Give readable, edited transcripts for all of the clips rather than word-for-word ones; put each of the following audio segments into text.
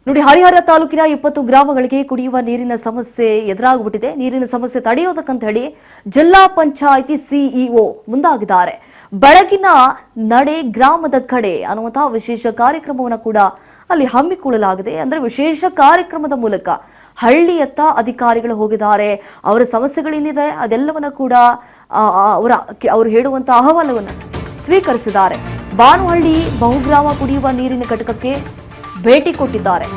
ನೋಡಿ, ಹರಿಹರ ತಾಲೂಕಿನ 20 ಗ್ರಾಮಗಳಿಗೆ ಕುಡಿಯುವ ನೀರಿನ ಸಮಸ್ಯೆ ಎದುರಾಗ್ಬಿಟ್ಟಿದೆ. ನೀರಿನ ಸಮಸ್ಯೆ ತಡೆಯೋದಕ್ಕಂತ ಹೇಳಿ ಜಿಲ್ಲಾ ಪಂಚಾಯಿತಿ ಸಿಇಒ ಮುಂದಾಗಿದ್ದಾರೆ. ಬೆಳಗಿನ ನಡೆ ಗ್ರಾಮದ ಕಡೆ ಅನ್ನುವಂತಹ ವಿಶೇಷ ಕಾರ್ಯಕ್ರಮವನ್ನು ಕೂಡ ಅಲ್ಲಿ ಹಮ್ಮಿಕೊಳ್ಳಲಾಗಿದೆ. ಅಂದ್ರೆ ವಿಶೇಷ ಕಾರ್ಯಕ್ರಮದ ಮೂಲಕ ಹಳ್ಳಿಯತ್ತ ಅಧಿಕಾರಿಗಳು ಹೋಗಿದ್ದಾರೆ. ಅವರ ಸಮಸ್ಯೆಗಳೇನಿದೆ ಅದೆಲ್ಲವನ್ನ ಕೂಡ ಅವರು ಹೇಳುವಂತಹ ಅಹವಾಲುವನ್ನು ಸ್ವೀಕರಿಸಿದ್ದಾರೆ. ಬಾನುಹಳ್ಳಿ ಬಹುಗ್ರಾಮ ಕುಡಿಯುವ ನೀರಿನ ಘಟಕಕ್ಕೆ ಭೇಟಿ ಕೊಟ್ಟಿದ್ದಾರೆ.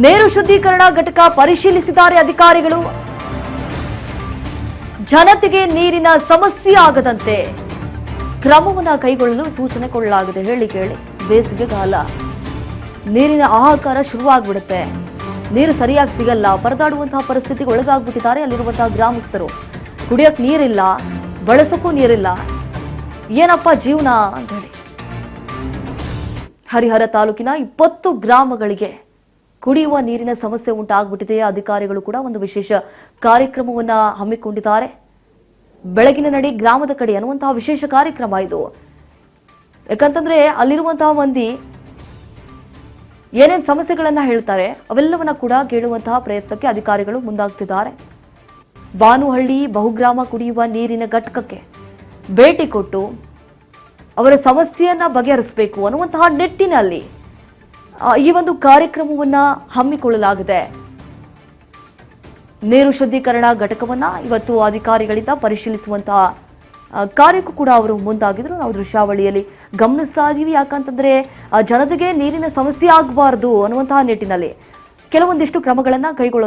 ನೀರು ಶುದ್ಧೀಕರಣ ಘಟಕ ಪರಿಶೀಲಿಸಿದ್ದಾರೆ ಅಧಿಕಾರಿಗಳು. ಜನತೆಗೆ ನೀರಿನ ಸಮಸ್ಯೆ ಆಗದಂತೆ ಕ್ರಮವನ್ನು ಕೈಗೊಳ್ಳಲು ಸೂಚನೆ ಕೊಡಲಾಗಿದೆ. ಹೇಳಿ ಕೇಳಿ, ಬೇಸಿಗೆಗಾಲ, ನೀರಿನ ಹಾಹಾಕಾರ ಶುರುವಾಗ್ಬಿಡುತ್ತೆ. ನೀರು ಸರಿಯಾಗಿ ಸಿಗಲ್ಲ, ಪರದಾಡುವಂತಹ ಪರಿಸ್ಥಿತಿಗೆ ಒಳಗಾಗ್ಬಿಟ್ಟಿದ್ದಾರೆ ಅಲ್ಲಿರುವಂತಹ ಗ್ರಾಮಸ್ಥರು. ಕುಡಿಯಕ್ ನೀರಿಲ್ಲ, ಬಳಸಕ್ಕೂ ನೀರಿಲ್ಲ, ಏನಪ್ಪ ಜೀವನ ಅಂತ ಹೇಳಿ ಹರಿಹರ ತಾಲೂಕಿನ 20 ಗ್ರಾಮಗಳಿಗೆ ಕುಡಿಯುವ ನೀರಿನ ಸಮಸ್ಯೆ ಉಂಟಾಗ್ಬಿಟ್ಟಿದೆ. ಅಧಿಕಾರಿಗಳು ಕೂಡ ಒಂದು ವಿಶೇಷ ಕಾರ್ಯಕ್ರಮವನ್ನ ಹಮ್ಮಿಕೊಂಡಿದ್ದಾರೆ. ಬೆಳಗಿನ ನಡೆ ಗ್ರಾಮದ ಕಡೆ ಅನ್ನುವಂತಹ ವಿಶೇಷ ಕಾರ್ಯಕ್ರಮ ಇದು. ಯಾಕಂತಂದ್ರೆ ಅಲ್ಲಿರುವಂತಹ ಮಂದಿ ಏನೇನು ಸಮಸ್ಯೆಗಳನ್ನ ಹೇಳ್ತಾರೆ ಅವೆಲ್ಲವನ್ನ ಕೂಡ ಕೇಳುವಂತಹ ಪ್ರಯತ್ನಕ್ಕೆ ಅಧಿಕಾರಿಗಳು ಮುಂದಾಗ್ತಿದ್ದಾರೆ. ಬಾನುಹಳ್ಳಿ ಬಹುಗ್ರಾಮ ಕುಡಿಯುವ ನೀರಿನ ಘಟಕಕ್ಕೆ ಭೇಟಿ ಕೊಟ್ಟು ಅವರ ಸಮಸ್ಯೆಯನ್ನ ಬಗೆಹರಿಸಬೇಕು ಅನ್ನುವಂತಹ ನಿಟ್ಟಿನಲ್ಲಿ ಈ ಒಂದು ಕಾರ್ಯಕ್ರಮವನ್ನ ಹಮ್ಮಿಕೊಳ್ಳಲಾಗಿದೆ. ನೀರು ಶುದ್ಧೀಕರಣ ಘಟಕವನ್ನ ಇವತ್ತು ಅಧಿಕಾರಿಗಳಿಂದ ಪರಿಶೀಲಿಸುವಂತಹ ಕಾರ್ಯಕ್ಕೂ ಕೂಡ ಅವರು ಮುಂದಾಗಿದ್ರು. ನಾವು ದೃಶ್ಯಾವಳಿಯಲ್ಲಿ ಗಮನಿಸ್ತಾ ಇದೀವಿ. ಯಾಕಂತಂದ್ರೆ ಜನತೆಗೆ ನೀರಿನ ಸಮಸ್ಯೆ ಆಗಬಾರದು ಅನ್ನುವಂತಹ ನಿಟ್ಟಿನಲ್ಲಿ ಕೆಲವೊಂದಿಷ್ಟು ಕ್ರಮಗಳನ್ನ ಕೈಗೊಳ್ಳೋದು